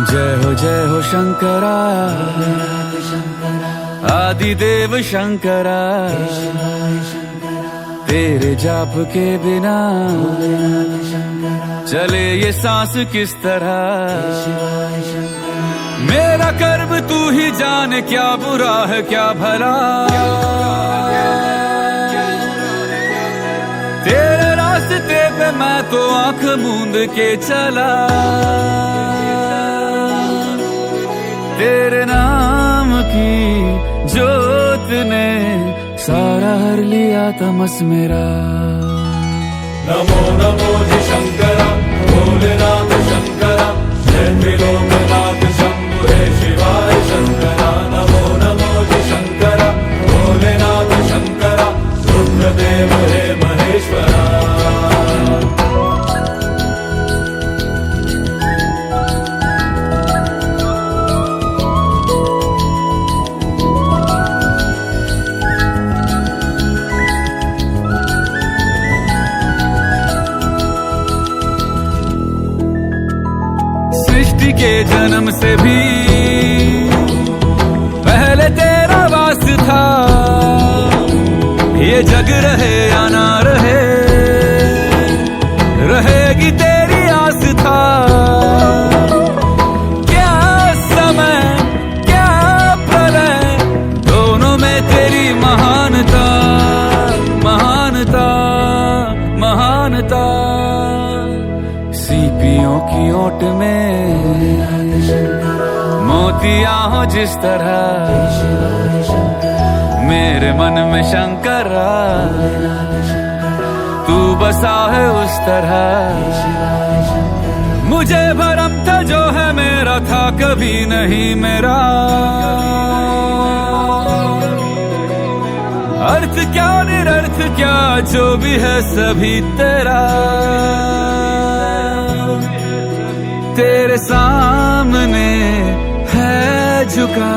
जय हो शंकरा, आदिदेव शंकरा। तेरे जाप के बिना चले ये सांस किस तरह। मेरा कर्म तू ही जाने, क्या बुरा है क्या भला। तेरे रास्ते पे मैं तो आंख मूंद के चला। तेरे नाम की जोत ने सारा हर लिया तमस मेरा। नमो नमो जी शंकरा, भोलेनाथ शंकरा, जय त्रिलोकनाथ शंभु हे शिवाय शंकरा। नमो नमो जी शंकरा, भोलेनाथ शंकरा, रुद्रदेव हे महेश्वरा। सृष्टि के जन्म से भी पहले तेरा वास था। ये जग रहे या ना रहे, रहेगी तेरी आस था। क्या समय क्या प्रलय, दोनों में तेरी महानता महानता महानता। सीपियों की ओट में मोतिया हो जिस तरह, मेरे मन में शंकरा तू बसा है उस तरह। मुझे भरम था जो है मेरा था कभी नहीं मेरा। अर्थ क्या निरर्थ क्या जो भी है सभी तेरा। तेरे सामने है झुका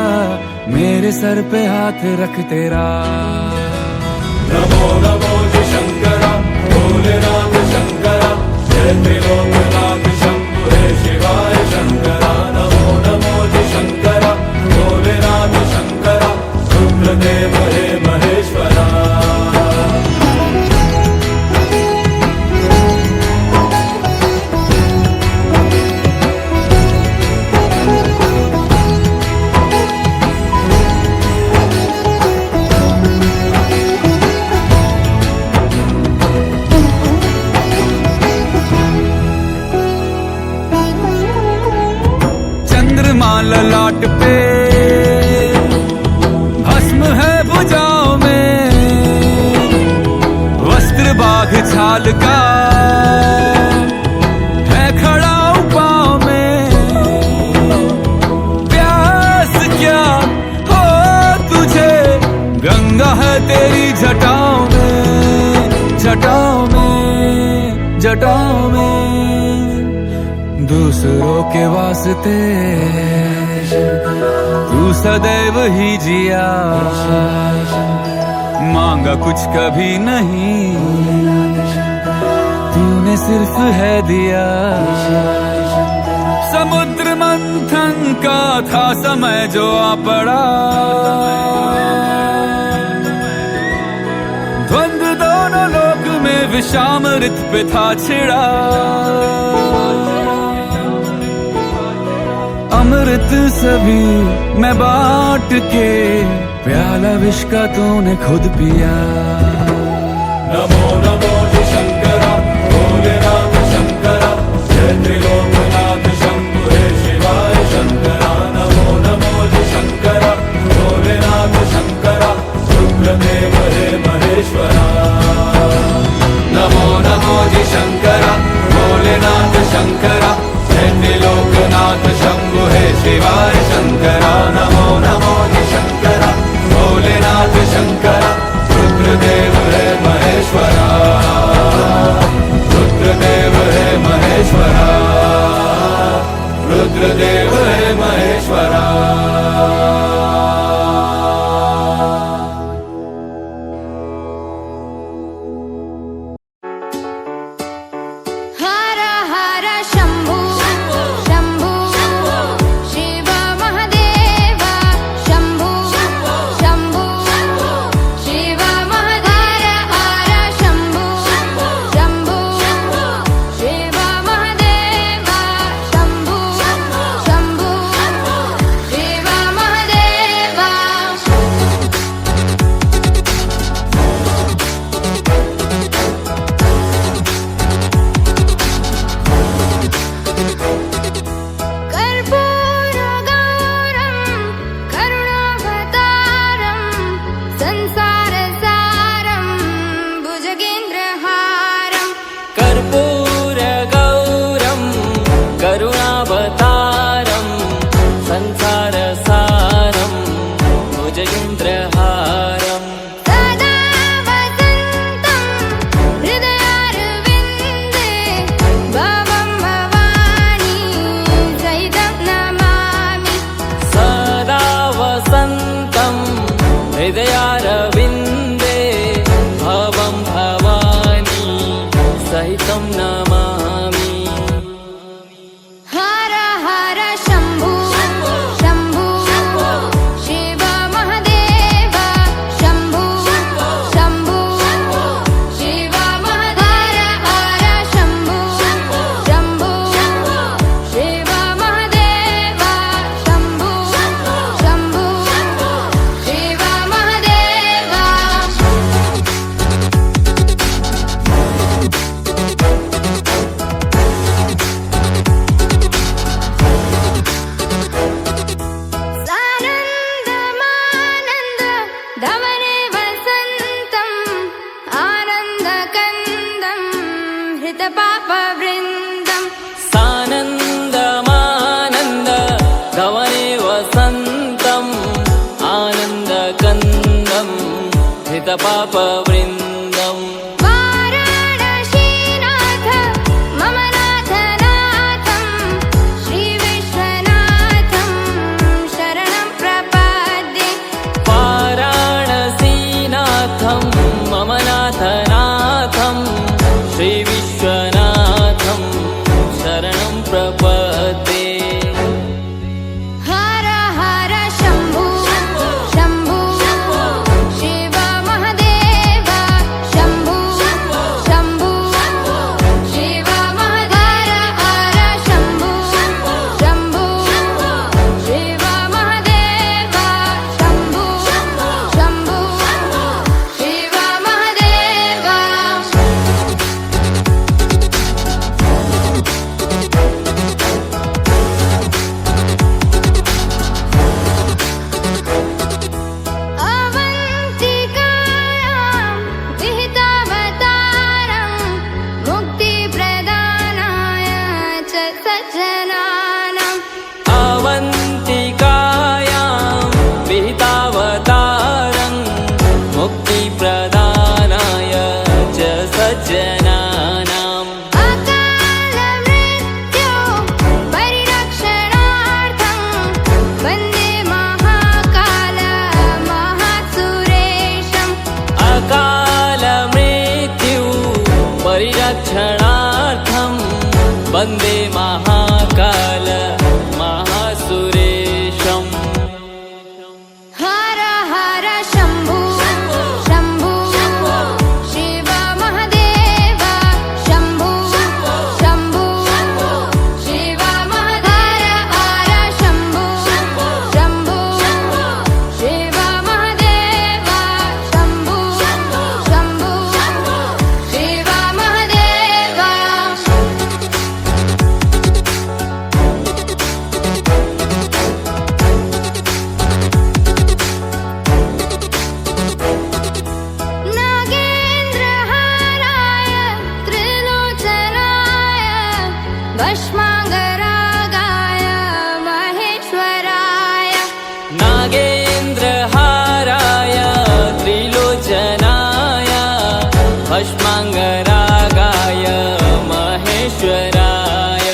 मेरे सर पे हाथ रख तेरा। नमो नमो जी शंकरा, भोलेनाथ शंकरा, जय त्रिलोकनाथ शंभु हे शिवाय शंकरा। नमो नमो जी शंकरा, भोलेनाथ शंकरा, रुद्रदेव हे महेश्वरा। चंद्रमा ललाट पे भस्म है भुजाओं में, वस्त्र बाघ छाल का है खड़ा पाँव में। प्यास क्या हो तुझे, गंगा है तेरी जटाओं में जटाओं में जटाओं में। दूसरों के वास्ते तू सदैव ही जिया, मांगा कुछ कभी नहीं तूने सिर्फ है दिया। समुद्र मंथन का था समय जो आ पड़ा, द्वंद्व दोनों लोक में विषामृत पे था छिड़ा। अमृत सभी मैं बांट के, प्याला विष का तूने खुद पिया। नमो नमो जी शंकरा, भोलेनाथ शंकरा, जय त्रिलोकनाथ शंभु हे शिवाय शंकरा। नमो नमो जी शंकरा, भोलेनाथ शंकरा, रुद्रदेव हे महेश्वरा। नमो नमो जी शंकरा, भोलेनाथ शंकरा, जय त्रिलोकनाथ शंभु हे शिवाय शंकरा। नमो नमो जी शंकरा, भोलेनाथ शंकरा, रुद्रदेव तं नमामि। हर हर शम्भु शम्भु शिव महादेव शम्भु शम्भु शिव महादेव हर शम्भु शम्भु शिव महादेव शम्भु शम्भु शिव महादेव। सानन्दमानन्द धवने वसन्तम् आनन्दकन्दम् हृतपापवृन्दम्। सानन्दमानन्द धवने वसन्तम् आनन्दकन्दम् हितपापवृन्दम्। वाराणसीनाथ मम नाथनाथं श्रीविश्वनाथं शरणं प्रपद्ये। वाराणसीनाथं मम नाथनाथं श्रीविश्वनाथं शरणं प्रपद्ये। हर हर शम्भु शम्भु शिव महादेव शम्भु शम्भु शिव महादेव हर शम्भु शम्भु शिव महादेव शम्भु शम्भु शिव महादेव। अवन्तिकायां विहितावतारं मुक्तिप्रदानाय च सज्जनानाम्। अवन्तिकायां विहितावतारं मुक्तिप्रदानाय च सज्जनानाम्। अकालमृत्यो परिरक्षणार्थं वन्दे महाकाल महासुरेशम्। अकालमृत्यु परिरक्षणार्थं वन्दे महाकाल महासुरेशम्। हर हर शम्भु शम्भु शिव महादेव शम्भु शम्भु शिव महादेव हर शम्भु शम्भु शिव महादेव शम्भु शम्भु शिव महादेव। नागेन्द्रहाराय त्रिलोचनाय भस्माङ्गरागाय महेश्वराय। नागेन्द्रहाराय त्रिलोचनाय भस्माङ्गरागाय महेश्वराय।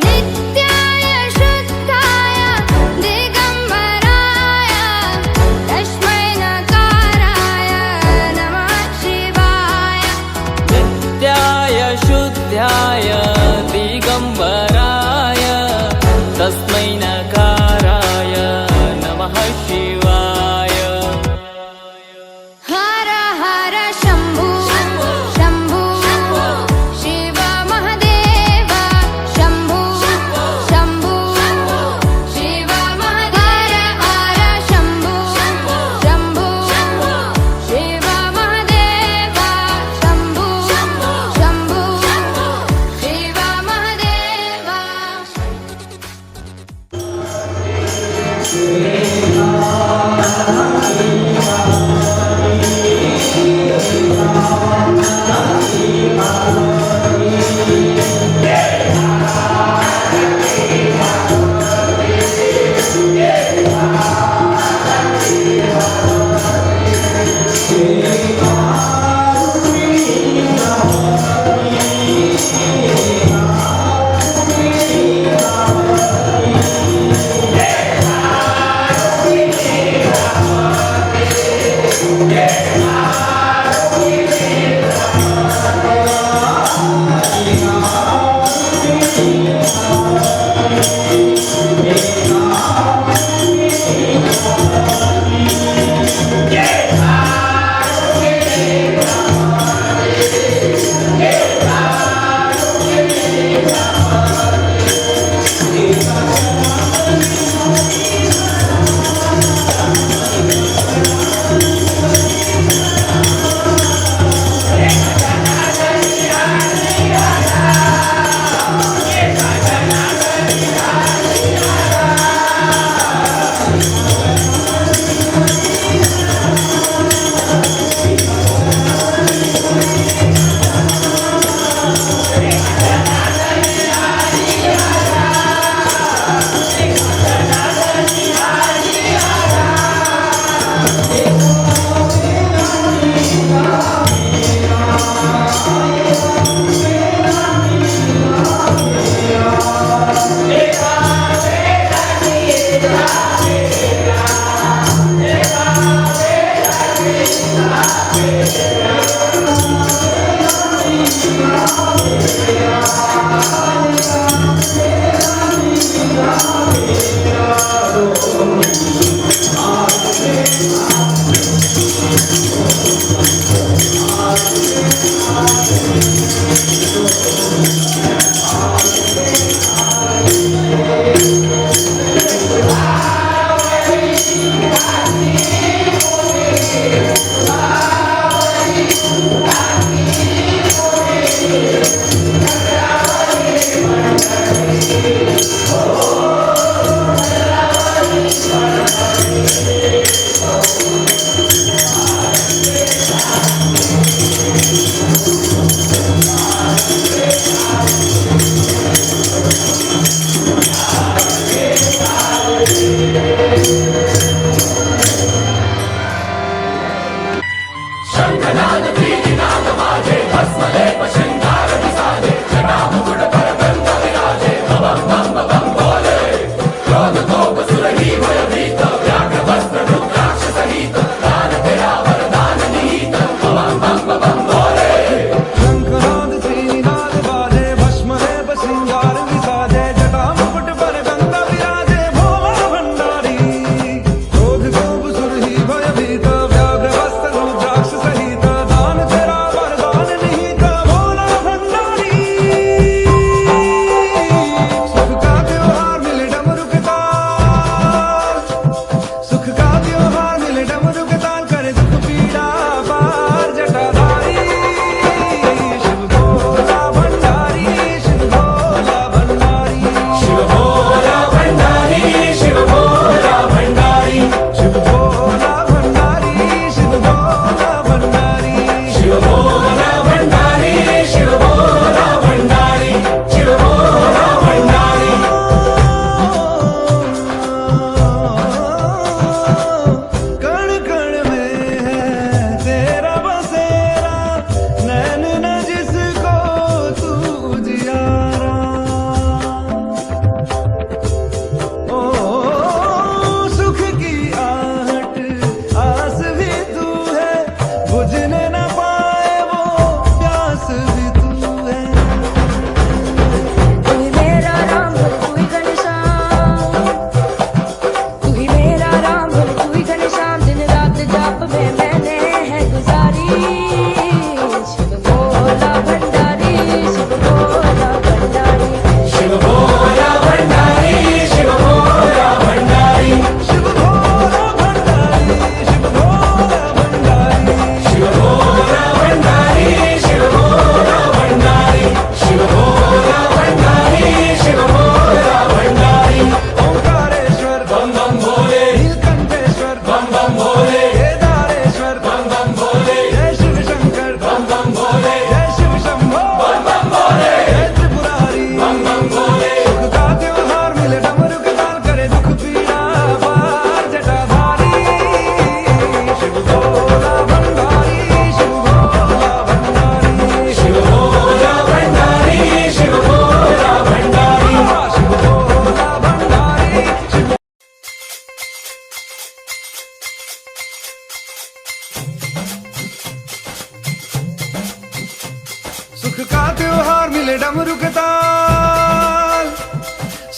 नित्याय शुद्धाय दिगम्बराय तस्मै नकाराय नमः शिवाय। नित्याय शुद्धाय दिगम्बराय तस्मै नकाराय नमः शिवाय। हर हर शम्भु शम्भु शिव महादेव शम्भु शम्भु शिव महादेव हर शम्भु शम्भु शिव महादेव शम्भु शम्भु शिव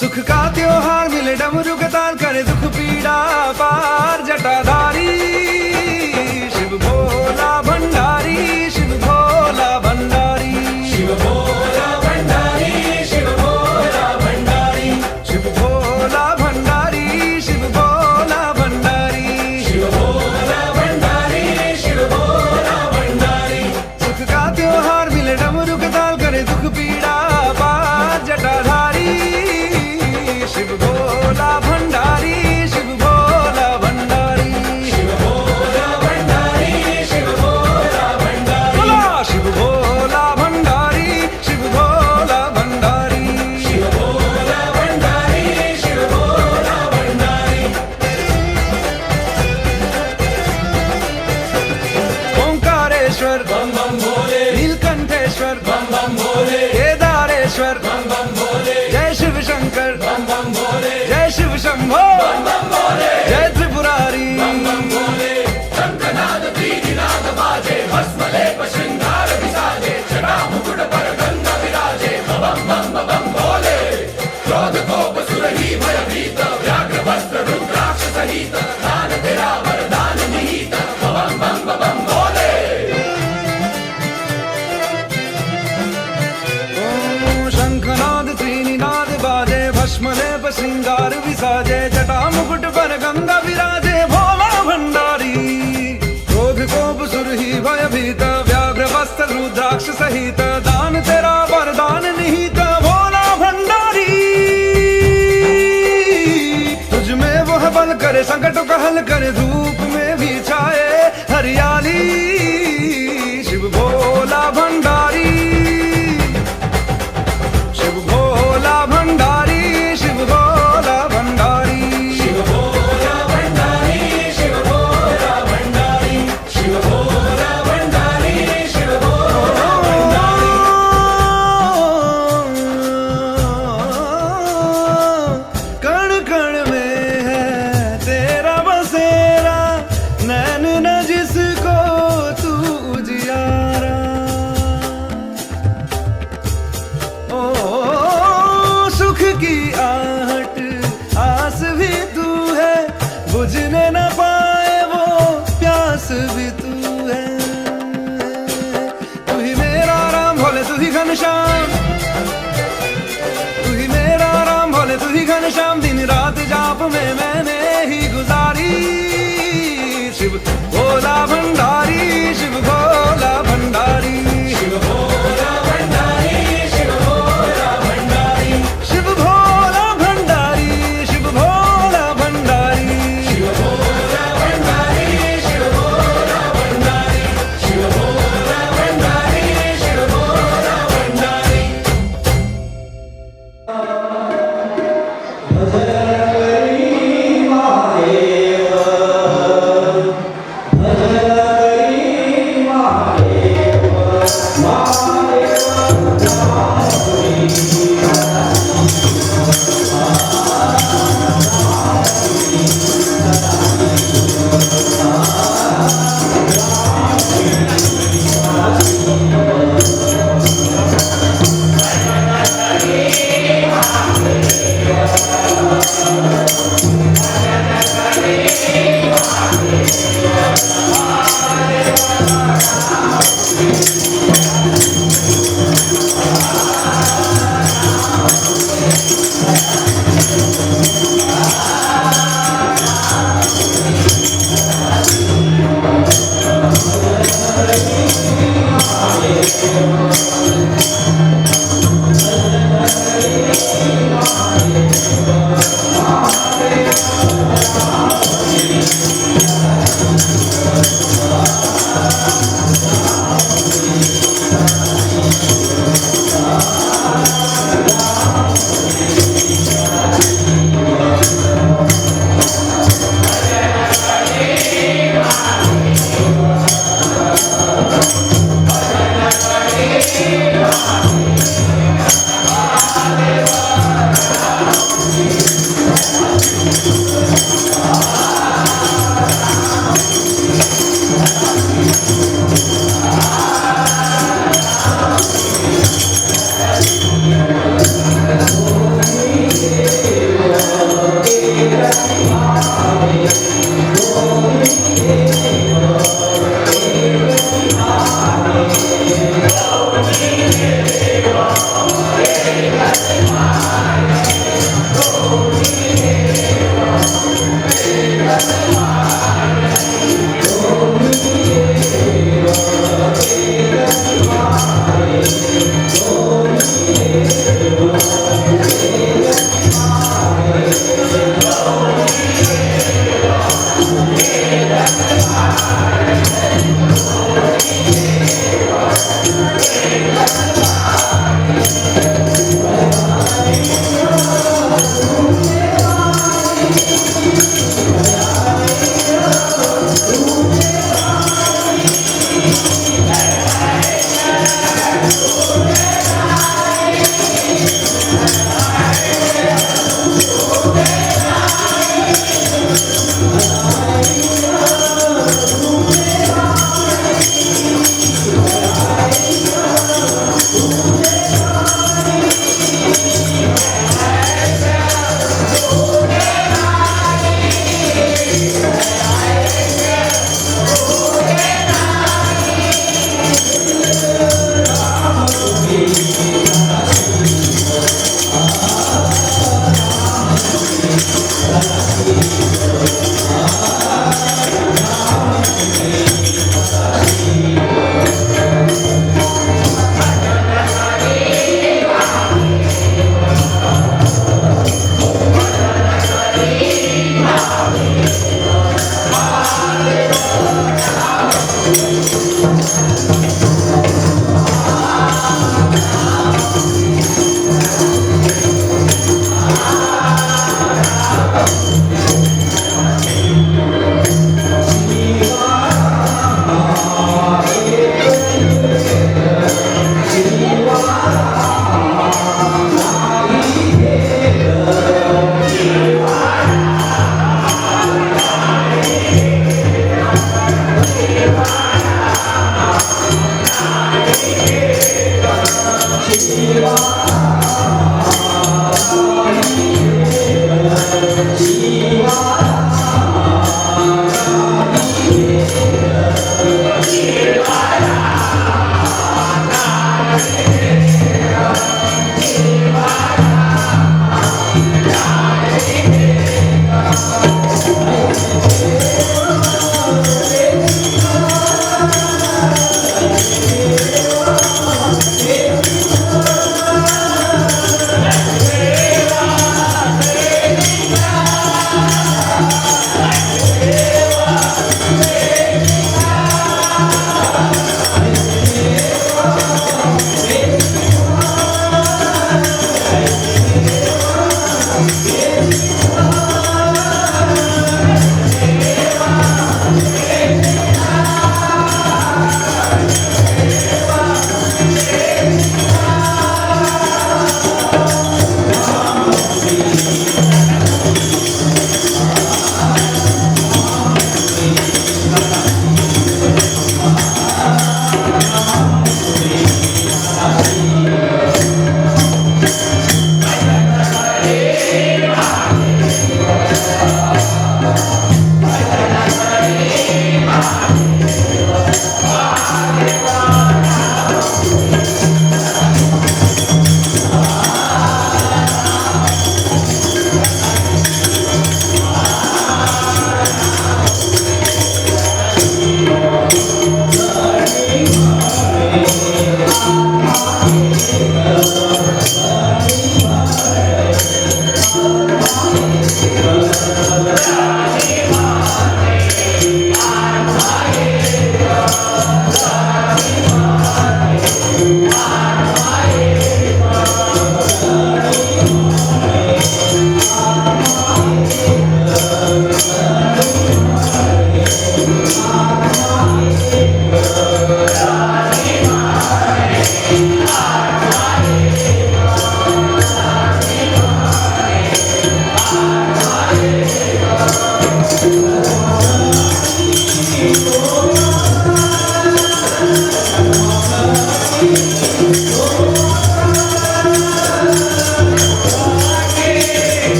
सुख का त्योहार मिले डमरू के ताल करे दुख पीड़ा पार जटाधारी शिव भोला भंडारी शिव भोला भंडारी शिव भोला भंडारी शिव भोला भंडारी शिव भोला भंडारी शिव भोला भंडारी शिव भोला भंडारी शिव भोला भंडारी सुख का त्योहार मिले डमरू के ताल करे दुख पीड़ा पार जटाधारी शिव भोला भंडारी शिव भोला भंडारी शिव भोला भंडारी शिव भोला भंडारी बोला शिव भोला भंडारी शिव भोला भंडारी शिव भोला भंडारी शिव भोला भंडारी ओंकारेश्वर बम बम भोले नीलकंठेश्वर बम बम भोले केदारेश्वर बम बम भोले जय शिव शंकर बम बम भोले जय शिव शंभो बम बम भोले जय त्रिपुरारी बम बम भोले शंखनाद त्रिनाद बाजे भस्म लेप श्रृंगार विसाजे जटा मुकुट पर गंगा विराजे बम बम बम भोले क्रोध कोप सुरही भय भीत व्याघ्र वस्त्र रुद्राक्ष सहित दान तेरा वरदान निहित बम बम बम भोले ओम शंखनाद त्रिनाद बाजे भस्म लेप श्रृंगार विसाजे जटा मुकुट पर गंगा विराजे भोला भंडारी क्रोध कोप सुरही भय भीत व्याघ्र वस्त्र रुद्राक्ष सहित दान तेरा वरदान निहित भोला भंडारी तुझ में वह बल करे संकटों का हल करे धूप में भी छाए हरियाली शिव भोला भंडारी शिव भोला भंडारी शिव भोला भंडारी शिव भोला भंडारी शिव भोला भंडारी शिव भोला भंडारी शिव भोला भंडारी कण कण में है तेरा बसेरा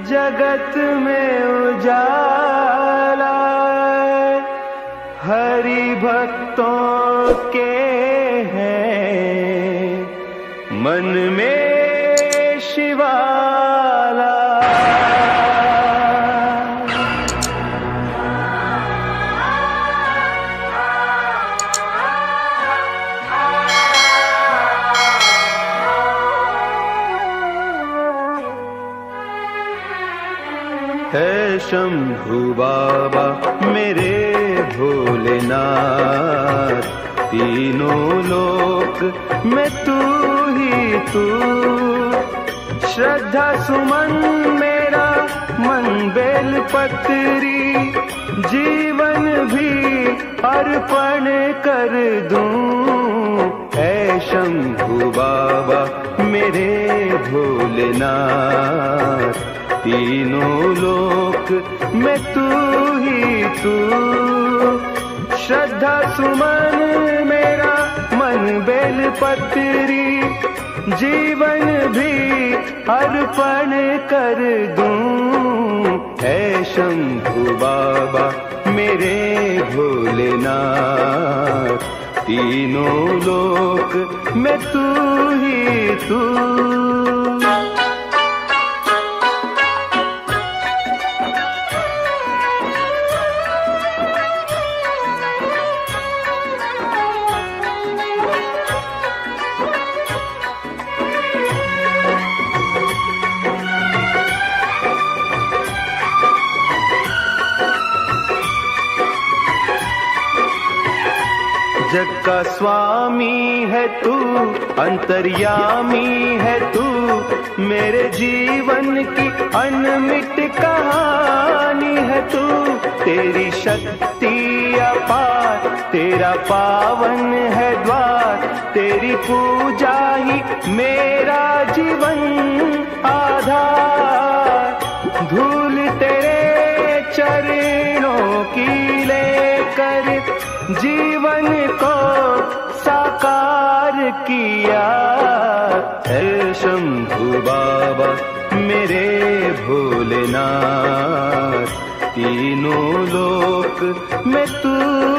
जगत में उजाला हरि भक्तों के हैं मन में शिवाला। है शंभू बाबा मेरे भोलेनाथ, तीनों लोक में तू ही तू। श्रद्धा सुमन मेरा मन बेल पत्री, जीवन भी अर्पण कर दूं। है शंभू बाबा मेरे भोलेनाथ, तीनों लोक में तू ही तू। श्रद्धा सुमन मेरा मन बेल पत्री, जीवन भी अर्पण कर दूं। है शंभू बाबा मेरे भोलेनाथ, तीनों लोक में तू ही तू। जग का स्वामी है तू, अंतर्यामी है तू, मेरे जीवन की अनमिट कहानी है तू। तेरी शक्ति अपार, तेरा पावन है द्वार, तेरी पूजा ही मेरा जीवन आधार। धूल तेरे चरणों की लेकर जीवन को साकार किया। है शंभू बाबा मेरे भोलेनाथ, तीनों लोक में तू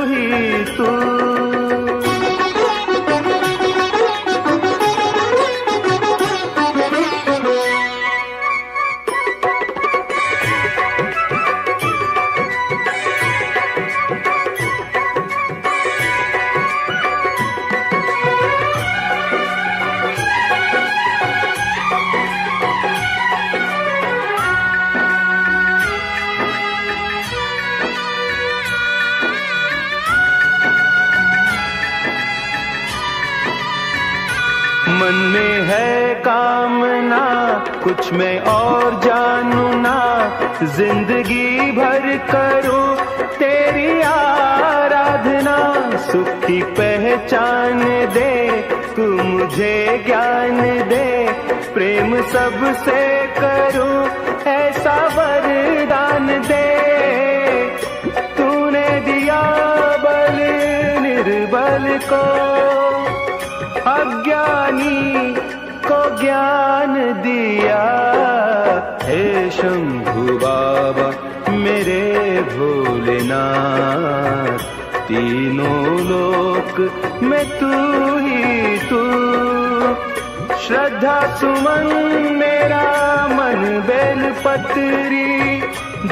ही तू। मन में है कामना कुछ मैं और जानू ना, जिंदगी भर करूं तेरी आराधना। सुख की पहचान दे तू मुझे ज्ञान दे, प्रेम सबसे करूं ऐसा वरदान दे। तूने दिया बल निर्बल को, अज्ञानी को ज्ञान दिया। हे शंभू बाबा मेरे भोलेनाथ, तीनों लोक में तू ही तू। श्रद्धा सुमन मेरा मन बेल पत्री,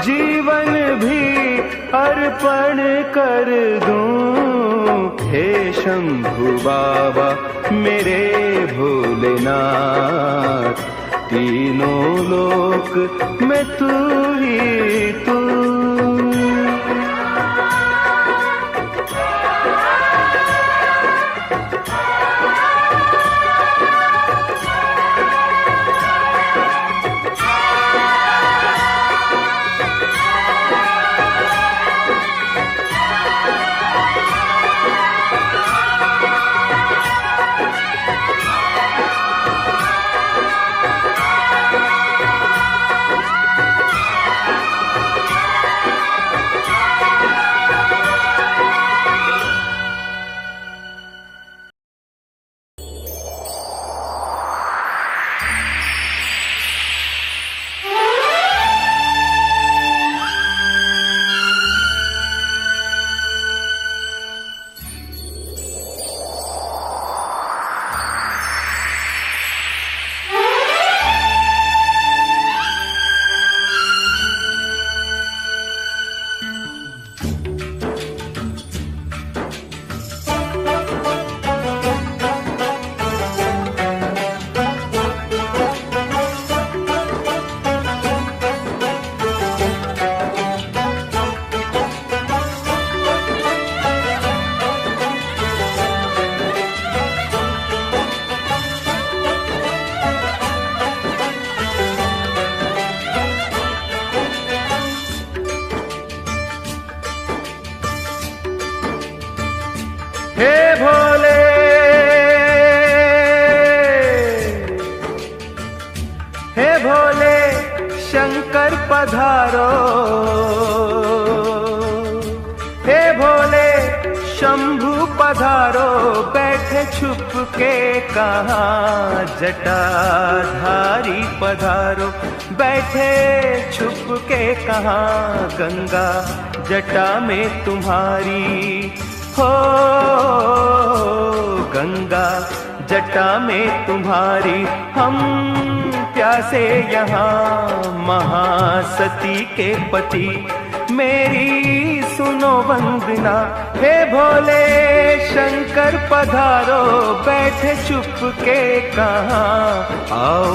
जीवन भी अर्पण कर दूं। हे शंभू बाबा मेरे भोलेनाथ, तीनों लोक में तू ही तू। हे भोले शंकर पधारो, हे भोले शंभु पधारो, बैठे छुप के कहाँ जटाधारी पधारो, बैठे छुप के कहाँ गंगा जटा में तुम्हारी, हो गंगा जटा में तुम्हारी। हम प्यासे यहाँ महासती के पति, मेरी सुनो वंदना, हे भोले शंकर पधारो, बैठे चुप के कहाँ, आओ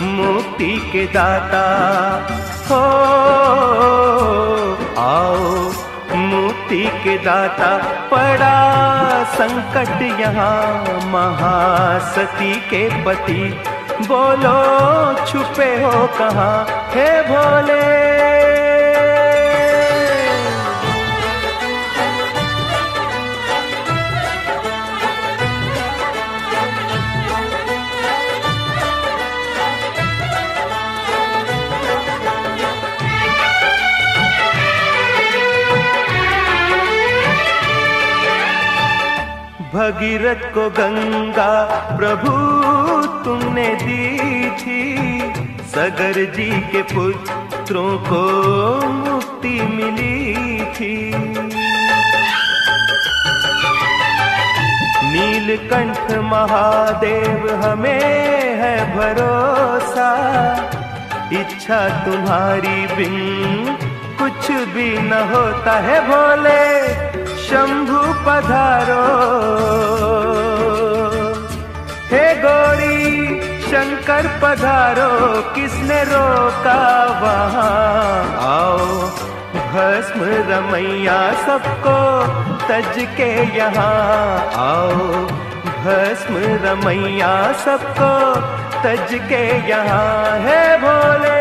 मुक्ति के दाता, हो आओ मुक्ति के दाता। पड़ा संकट यहाँ महासती के पति, बोलो छुपे हो कहाँ, हे भोले। भगीरथ को गंगा प्रभु तुमने दी थी, सगर जी के पुत्रों को मुक्ति मिली थी। नीलकंठ महादेव हमें है भरोसा, इच्छा तुम्हारी बिन कुछ भी न होता है। भोले शंभु पधारो, हे गौरी शंकर पधारो, किसने रोका वहाँ, आओ भस्म रमैया सबको तज के यहाँ, आओ भस्म रमैया सबको तज के यहाँ, हे भोले।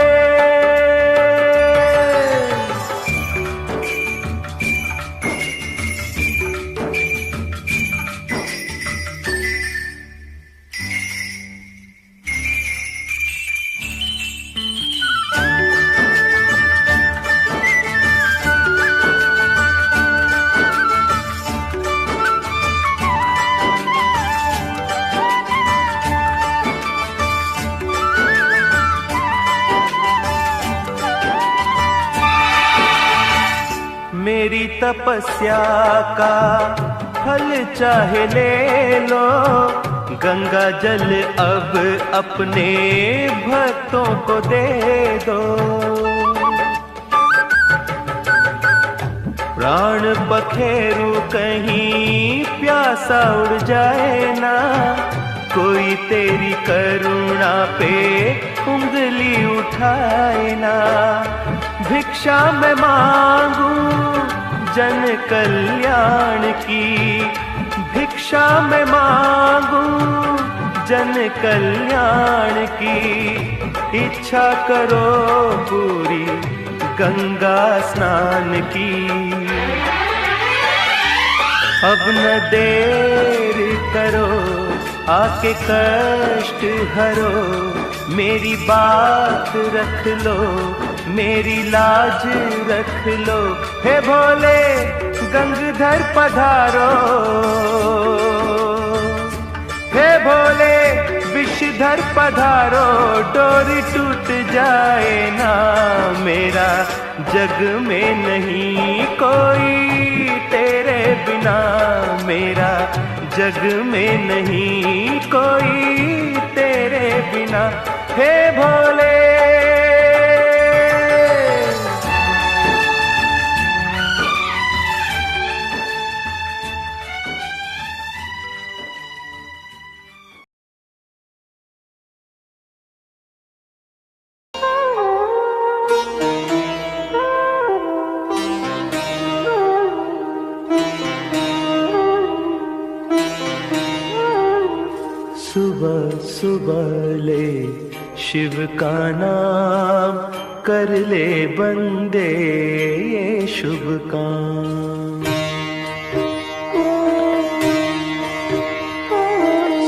मेरी तपस्या का फल चाहे ले लो, गंगा जल अब अपने भक्तों को दे दो। प्राण पखेरु कहीं प्यासा उड़ जाए ना, कोई तेरी करुणा पे उंगली उठाए ना। भिक्षा में मांगू जन कल्याण की, भिक्षा में मांगू जन कल्याण की। इच्छा करो पूरी गंगा स्नान की, अब न देर करो आके कष्ट हरो। मेरी बात रख लो, मेरी लाज रख लो, हे भोले गंगाधर पधारो, हे भोले विषधर पधारो। डोरी टूट जाए ना मेरा, जग में नहीं कोई तेरे बिना, मेरा जग में नहीं कोई तेरे बिना, हे भोले। सुबह सुबह ले शिव का नाम, कर ले बंदे ये शुभ काम।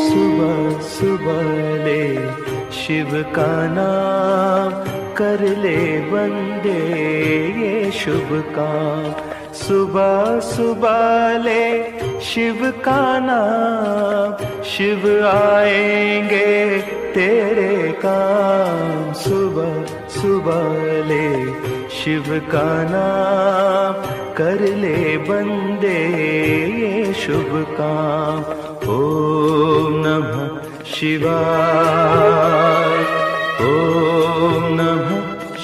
सुबह सुबह ले शिव का नाम कर ले बंदे ये शुभ काम। सुबह सुबह ले शिव का नाम, शिव आएंगे तेरे काम। सुबह सुबह ले शिव का नाम कर ले बंदे ये शुभ काम। ओम नमः शिवाय, ओम नमः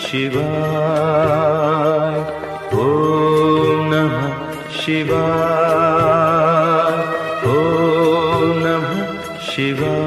शिवाय, ओम नमः शिवाय, ओम नमः शिवाय।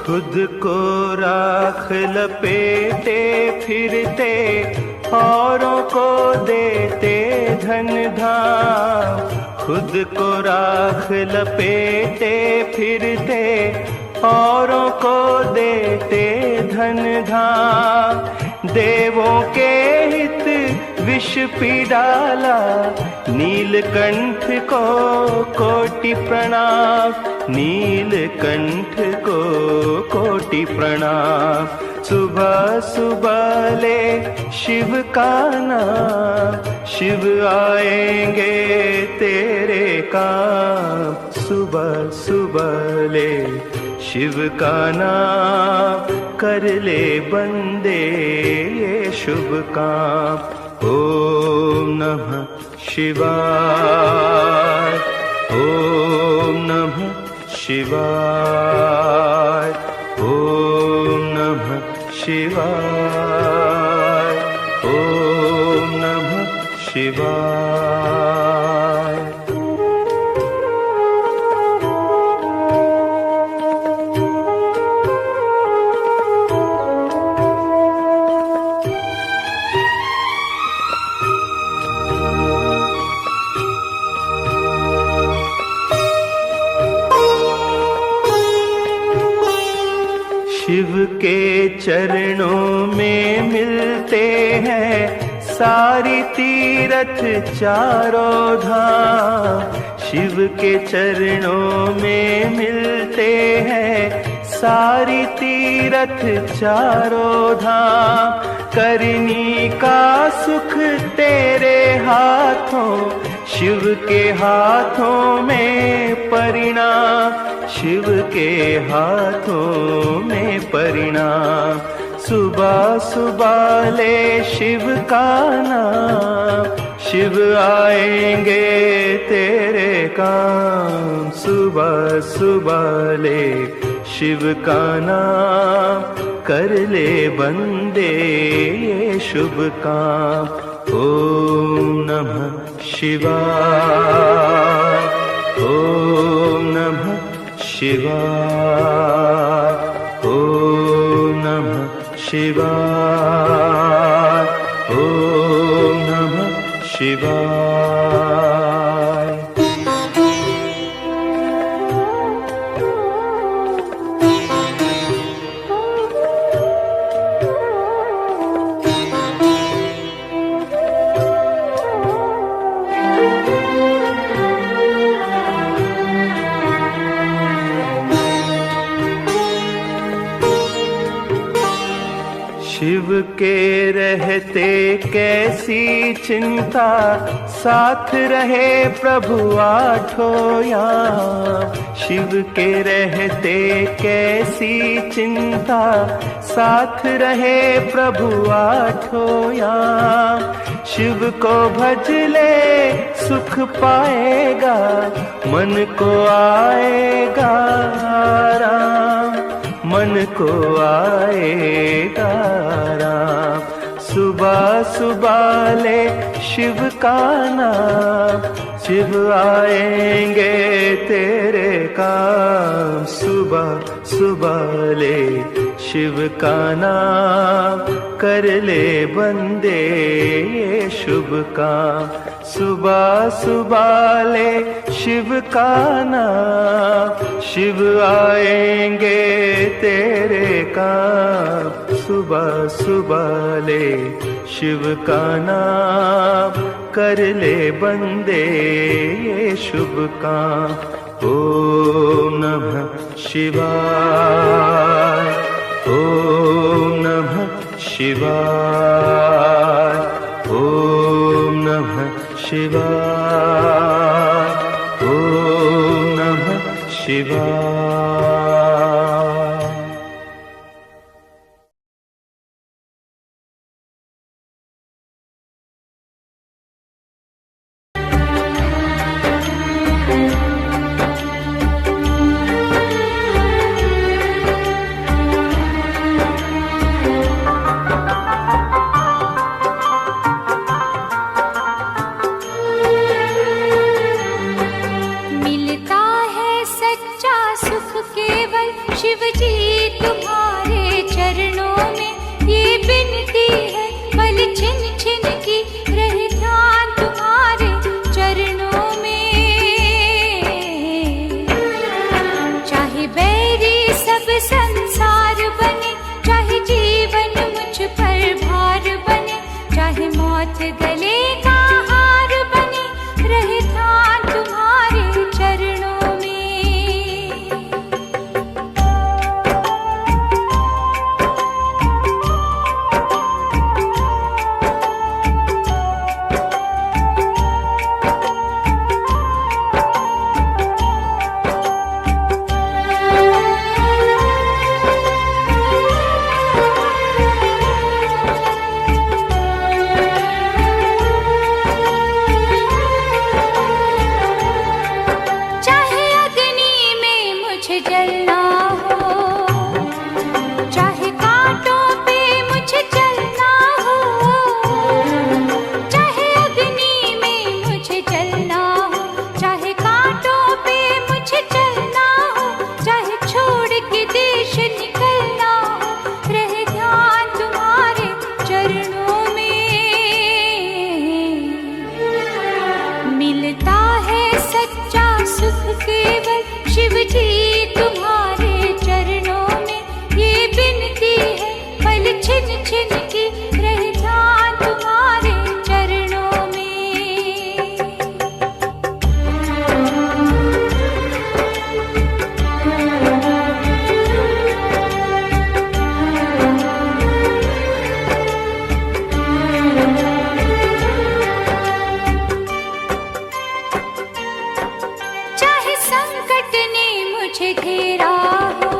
खुद को राख लपेटे फिरते, औरों को देते धन धाम। खुद को राख लपेटे फिरते, औरों को देते धन धाम। देवों के हित विष पी डाला, नीलकंठ को कोटि प्रणाम। नीलकंठ को कोटि प्रणाम। सुबह सुबह ले शिव का नाम, शिव आएंगे तेरे काम। सुबह सुबह ले शिव का नाम कर ले बंदे ये शुभ काम। ओम नमः शिवाय, ओम नमः शिवाय, ओम नमः शिवाय, ओम नमः शिवाय। शिव के चरणों में मिलते हैं सारी तीरथ चारों धाम। शिव के चरणों में मिलते हैं सारी तीरथ चारों धाम। करनी का सुख तेरे हाथों, शिव के हाथों में परिणाम। शिव के हाथों में परिणाम। सुबह सुबह ले शिव का नाम, शिव आएंगे तेरे काम। सुबह सुबह ले शिव का नाम कर ले बंदे ये शुभ काम। ओम नमः शिवाय, ओम नमः शिवाय, ओम नमः शिवाय, ओम नमः शिवाय। शिव के रहते कैसी चिंता, साथ रहे प्रभु आठों याम। शिव के रहते कैसी चिंता, साथ रहे प्रभु आठों याम। शिव को भज ले सुख पाएगा, मन को आएगा आराम। मन को आएगा राम। सुबह सुबह ले शिव का नाम, शिव आएंगे तेरे काम। सुबह सुबह ले शिव का नाम कर ले बंदे ये शुभ काम। सुबह सुबह ले शिव का नाम, शिव आएंगे तेरे काम। सुबह सुबह ले शिव का नाम, कर ले बंदे ये शुभ काम। ओम नमः शिवाय, ओम नमः शिवाय, ओम नमः शिवाय, ओम नमः शिवाय। मिलता है सच्चा सुख केवल शिव जी तुम्हारे चरणों में। ये बिनती है बल छिन छिन की, रहे ध्यान तुम्हारे चरणों में। चाहे बैरी सब संसार बने, चाहे जीवन मुझ पर भार बने, चाहे मौत गले का हार बने, रहे ध्यान तुम्हारे चरणों में। चाहे अग्नि में मुझे जलना हो, चाहे कांटों पे मुझे चलना हो। चाहे अग्नि में मुझे जलना हो, चाहे कांटों पे मुझे चलना हो, चाहे छोड़ के देश निकलना हो, रहे ध्यान तुम्हारे चरणों में। मिलता है सच्चा सुख केवल शिव जी तुम्हारे चरणों में। ये बिनती है पल छिन छिन की, रहे ध्यान तुम्हारे चरणों में। चाहे संकट ने मुझे घेरा हो,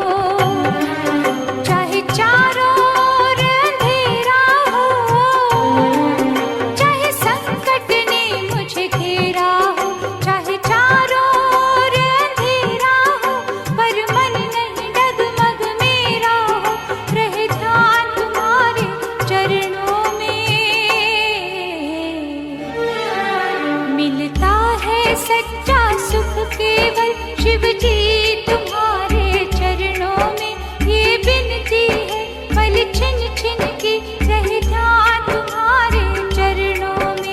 चाहे चारों ओर अंधेरा हो। चाहे संकट ने मुझे घेरा हो, चाहे चारों ओर अंधेरा हो, पर मन नहीं डगमग मेरा हो, रहे ध्यान तुम्हारे चरणों में। मिलता है सच्चा सुख केवल शिव जी तुम्हारे चरणों में। ये बिनती है पल छिन छिन की, रहे ध्यान तुम्हारे चरणों में।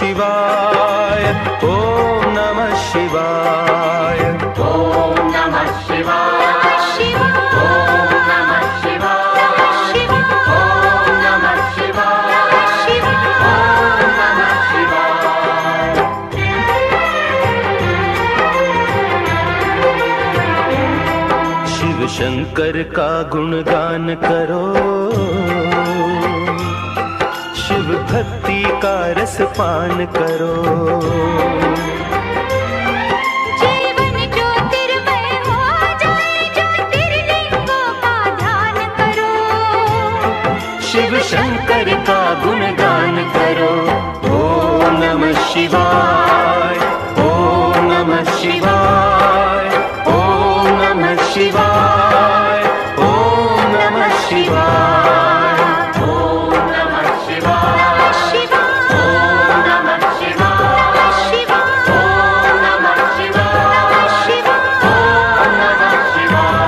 शिवाय, ओम नमः शिवाय। ओम नमः शिवाय, ओम नमः शिवाय, ओम नमः शिवाय, ओम नमः शिवाय। शिव शंकर का गुणगान करो, शिव भक्ति का रस पान करो। जीवन ज्योतिर्मय हो जाए, ज्योतिर्लिंगों का ध्यान करो। शिव शंकर का गुणगान करो। ओम नमः शिवाय, ओम नमः शिवाय, ओम नमः शिवाय, ओम नमः शिवाय। ओम नमः शिवाय, ओम नमः शिवाय, ओम नमः शिवाय, ओम नमः शिवाय।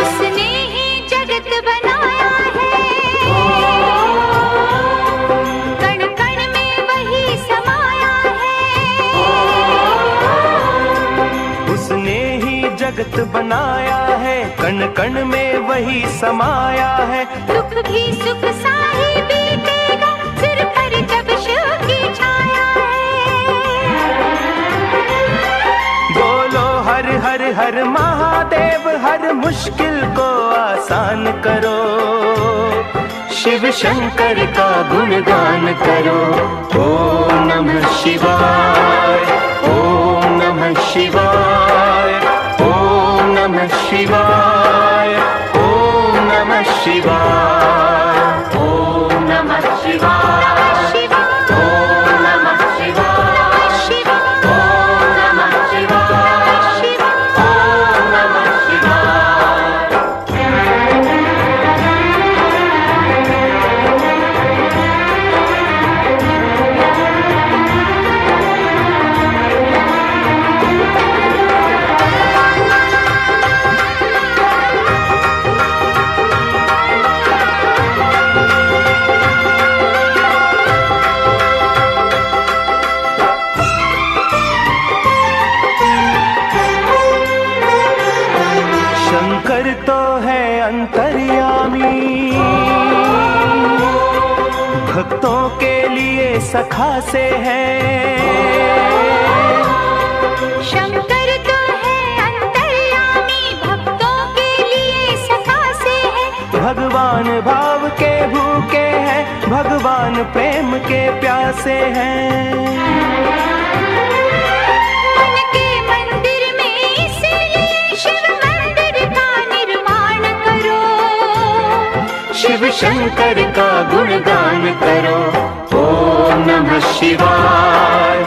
उसने ही जगत बनाया है, कण कण में वही समाया है। उसने ही जगत बनाया है, कण कण में वही समाया है। दुख भी सुख सा ही बीतेगा, सिर पर जब शिव की छाया है। बोलो हर हर हर महादेव, हर मुश्किल को आसान करो। शिव शंकर का गुणगान करो। ओम नमः शिवाय, ओम नमः शिवाय, ओम नमः शिवाय, ओम नमः शिवाय। ओम नमः शिवाय, ओम नमः शिवाय, ओम नमः शिवाय, ओम नमः शिवाय। शंकर तो है अंतर्यामी, भक्तों के लिए सखा से है। शंकर तो है अंतर्यामी, भक्तों के लिए सखा से है। भगवान भाव के भूखे हैं, भगवान प्रेम के प्यासे हैं। मन के मंदिर में इसलिए शिव मंदिर का निर्माण करो। शिव शंकर का गुणगान करो। ओम नमः शिवाय,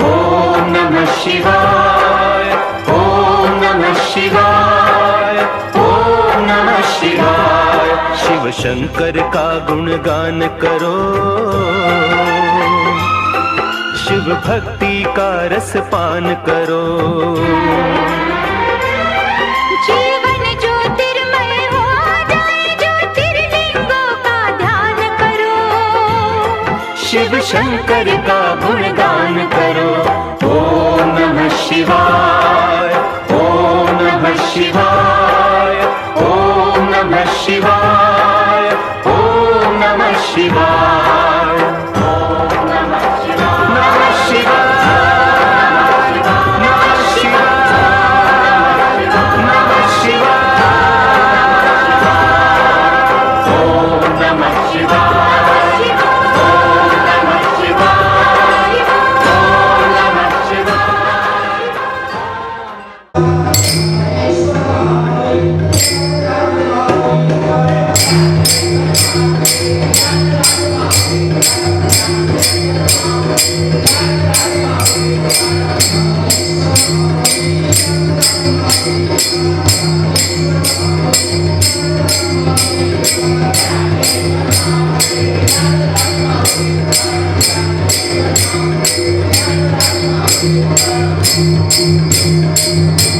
ओम नमः शिवाय, ओम नमः शिवाय, ओम नमः शिवाय। शिव शंकर का गुणगान करो। शिव भक्ति का रस पान करो। जीवन ज्योतिर्मय हो जाए, ज्योतिर्लिंगों का ध्यान करो। शिव शंकर का गुणगान करो। ओम नमः शिवाय, ओम नमः शिवाय, ओम नमः शिवाय, ओम नमः शिवाय। ओम नमः शिवाय, नमः शिवाय, नमः शिवाय, नमः शिवाय। ओम नमः शिवाय, ओम नमः शिवाय, ओम नमः शिवाय। Thank you.